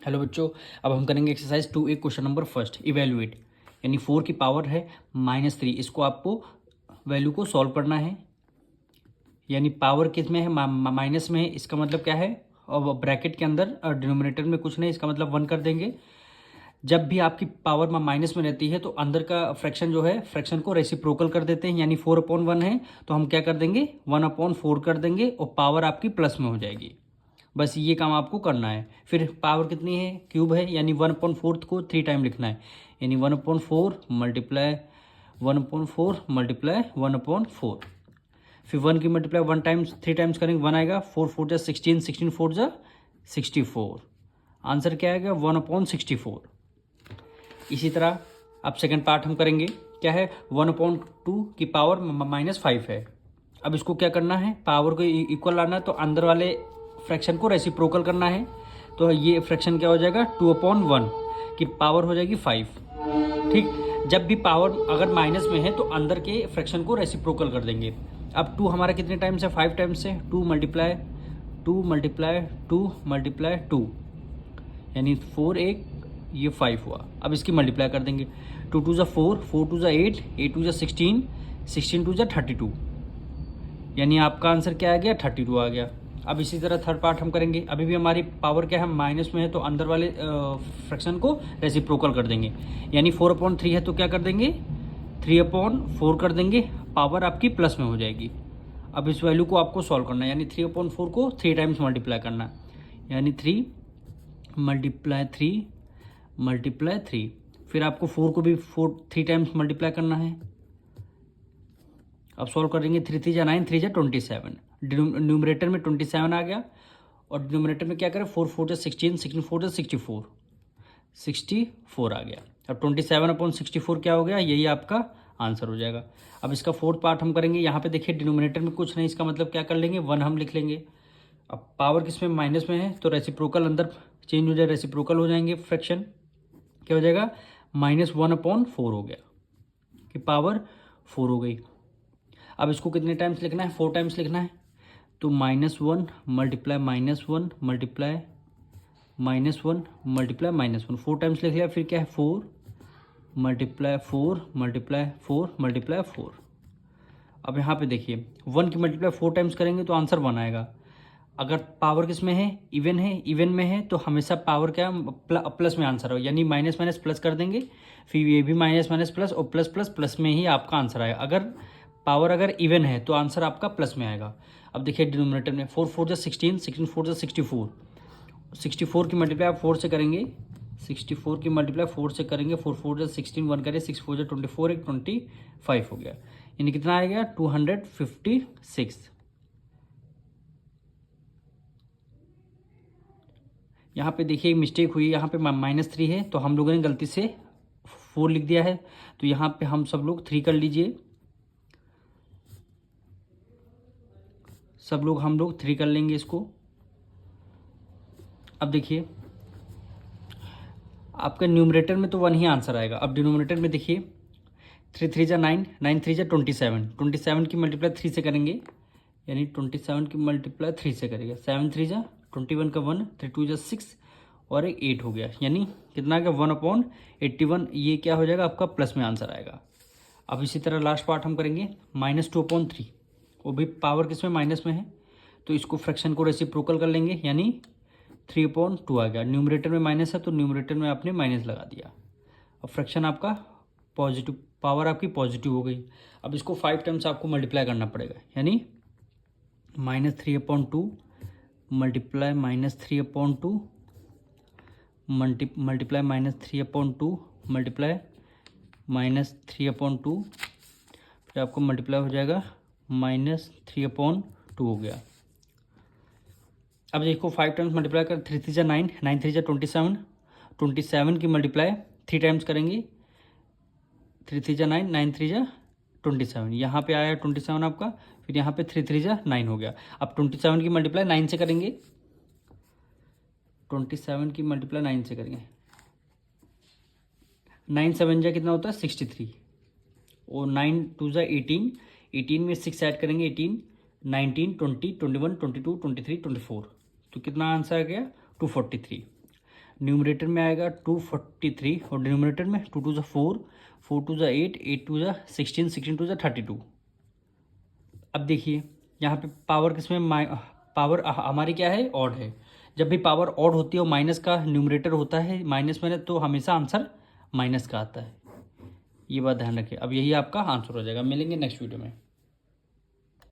Hello बच्चों, अब हम करेंगे exercise 2A question number first evaluate. यानी 4 की पावर है -3, इसको आपको वैल्यू को सॉल्व करना है। यानी पावर किस में है, माइनस में है, इसका मतलब क्या है, और ब्रैकेट के अंदर डिनोमिनेटर में कुछ नहीं, इसका मतलब 1 कर देंगे। जब भी आपकी पावर माइनस में रहती है तो अंदर का फ्रैक्शन जो है, फ्रैक्शन को रेसिप्रोकल कर देते हैं। यानी 4/1 है तो हम क्या कर देंगे, 1/4 कर देंगे और पावर आपकी प्लस में हो जाएगी। बस ये काम आपको करना है। फिर पावर कितनी है, क्यूब है, यानी 1/4 को 3 टाइम लिखना है। यानी 1/4 मल्टीप्लाई 1/4 मल्टीप्लाई 1/4। फिर 1 की मल्टीप्लाई 1 टाइम्स 3 टाइम्स करेंगे 1 आएगा। 4 4 जा 16, 16 4 जा 64। आंसर क्या आएगा, 1/64। इसी तरह अब सेकंड पार्ट हम करेंगे। क्या है, 1/2 की पावर -5 है। अब इसको क्या करना है, पावर को इक्वल लाना है तो अंदर वाले फ्रैक्शन को रेसिप्रोकल करना है। तो ये फ्रैक्शन क्या हो जाएगा, 2/1 की पावर हो जाएगी 5। ठीक, जब भी पावर अगर माइनस में है तो अंदर के फ्रैक्शन को रेसिप्रोकल कर देंगे। अब 2 हमारा कितने टाइम्स है, 5 टाइम्स है। 2 मल्टीप्लाई 2 मल्टीप्लाई 2 मल्टीप्लाई 2, यानी 4 एक, ये 5 हुआ। अब इसकी मल्टीप्लाई कर देंगे। 2 2 जा 4, 4 2 जा 8, 8 2 जा 16, 16 2 जा 32। यानी आपका आंसर क्या आ गया, 32 आ गया। अब इसी तरह थर्ड पार्ट हम करेंगे। अभी भी हमारी पावर क्या है, माइनस में है तो अंदर वाले फ्रैक्शन को रेसिप्रोकल कर देंगे। यानी 4/3 है तो क्या कर देंगे, 3/4 कर देंगे, पावर आपकी प्लस में हो जाएगी। अब इस वैल्यू को आपको सॉल्व करना है। यानी 3/4 को 3 टाइम्स मल्टीप्लाई करना है। यानी 3 मल्टीप्लाई 3 मल्टीप्लाई 3। फिर आपको 4 को भी 3 टाइम्स मल्टीप्लाई करना है। अब सॉल्व करेंगे। 3 3 जा 9, 3 जा 27। न्यूमरेटर में 27 आ गया और डिनोमिनेटर में क्या करें, 4 4 जा 16, 16 4 जा 64, 64 आ गया। अब 27/64 क्या हो गया, यही आपका आंसर हो जाएगा। अब इसका फोर्थ पार्ट हम करेंगे। यहाँ पे देखिए डिनोमिनेटर में कुछ नहीं, इसका मतलब क्या कर लेंगे, 1 हम लिख लेंगे। अब पावर किस में, माइनस में है तो रेसिप्रोकल अंदर चेंज हो जाए, रेसिप्रोकल हो जाएंगे। फ्रैक्शन क्या हो जाएगा, -1/4 हो गया कि पावर 4 हो गई। अब इसको कितने टाइम्स लिखना है, 4 टाइम्स लिखना है। तो -1 मल्टीप्लाई -1 मल्टीप्लाई -1 मल्टीप्लाई -1, 4 टाइम्स लिख लिया। फिर क्या है, 4 मल्टीप्लाई 4 मल्टीप्लाई 4 मल्टीप्लाई 4। अब यहाँ पे देखिए 1 की मल्टीप्लाई 4 टाइम्स करेंगे तो आंसर 1 आएगा। अगर पावर किस में है, इवन है, इवन में है तो हमेशा पावर क्या, प्लस में आंसर हो। यानी माइनस माइनस प्लस कर देंगे, फिर ये भी माइनस माइनस प्लस और प्लस प्लस प्लस में ही आपका आंसर आएगा। अगर पावर अगर इवन है तो आंसर आपका प्लस में आएगा। अब देखिए डिनोमिनेटर में 4 4 जा 16, 16 4 जा 64, 64 की मल्टीप्लाई आप 4 से करेंगे, 64 की मल्टीप्लाई 4 से करेंगे। 4 4 जा 16, 1 करें, 6 4 जा 24, एक 25 हो गया। यानी कितना आएगा, 256। यहाँ पे देखिए मिस्टेक हुई, यहाँ पे -3 है तो हम लोगों ने गलती से 4 लिख दिया है। तो यहाँ पे हम सब लोग 3 कर लीजिए, सब लोग हम लोग 3 कर लेंगे इसको। अब देखिए आपका न्यूमरेटर में तो 1 ही आंसर आएगा। अब डिनोमिनेटर में देखिए 3 3 जा 9, 9 3 जा 27, 27 की मल्टीप्लाई 3 से करेंगे। यानी 27 की मल्टीप्लाई 3 से करेंगे, 7 3 जा 21 का 1, 3 2 जा 6 और एक 8 हो गया। यानी कितना आ गया, 1/81। ये क्या हो जाएगा, आपका प्लस में आंसर आएगा। अब इसी तरह लास्ट पार्ट हम करेंगे, -2/3। वो भी पावर किस में, माइनस में है तो इसको फ्रैक्शन को रेसिप्रोकल कर लेंगे। यानी 3/2 आ गया। न्यूमरेटर में माइनस है तो न्यूमरेटर में आपने माइनस लगा दिया। अब फ्रैक्शन आपका पॉजिटिव, पावर आपकी पॉजिटिव हो गई। अब इसको 5 टाइम्स आपको मल्टीप्लाई करना पड़ेगा। यानी -3/2 मल्टीप्लाई -3/2 मल्टीप्लाई -3/2 मल्टीप्लाई -3/2, फिर आपको मल्टीप्लाई हो जाएगा -3/2 हो गया। अब देखो 5 टाइम्स मल्टीप्लाई कर, 3 3 जा 9, 9 3 जा 27, 27 की मल्टीप्लाई 3 टाइम्स करेंगे। 3 3 जा 9, 9 3 जा 27, यहाँ पे आया 27 आपका। फिर यहाँ पे 3 3 जा 9 हो गया। अब 27 की मल्टीप्लाई 9 से करेंगे, 27 की मल्टीप्लाई 9 से करेंगे। 9 7 जा कितना होता है, 63 और 9 2 जा 18, 18 में 6 ऐड करेंगे, 18 19 20 21 22 23 24। तो कितना आंसर आ गया, 243। न्यूमरेटर में आएगा 243 और डिनोमिनेटर में 2 टू ज़ा 4, 4 टू ज़ा 8, 8 टू ज़ा 16, 16 टू ज़ा 32। अब देखिए यहाँ पे पावर किसमें पावर हमारी क्या है, ऑड है। जब भी पावर ऑड होती है और माइनस का न्यूमरेटर होता है माइनस में, तो हमेशा आंसर माइनस का आता है। ये बात ध्यान रखें। अब यही आपका आंसर हो जाएगा। मिलेंगे नेक्स्ट वीडियो में।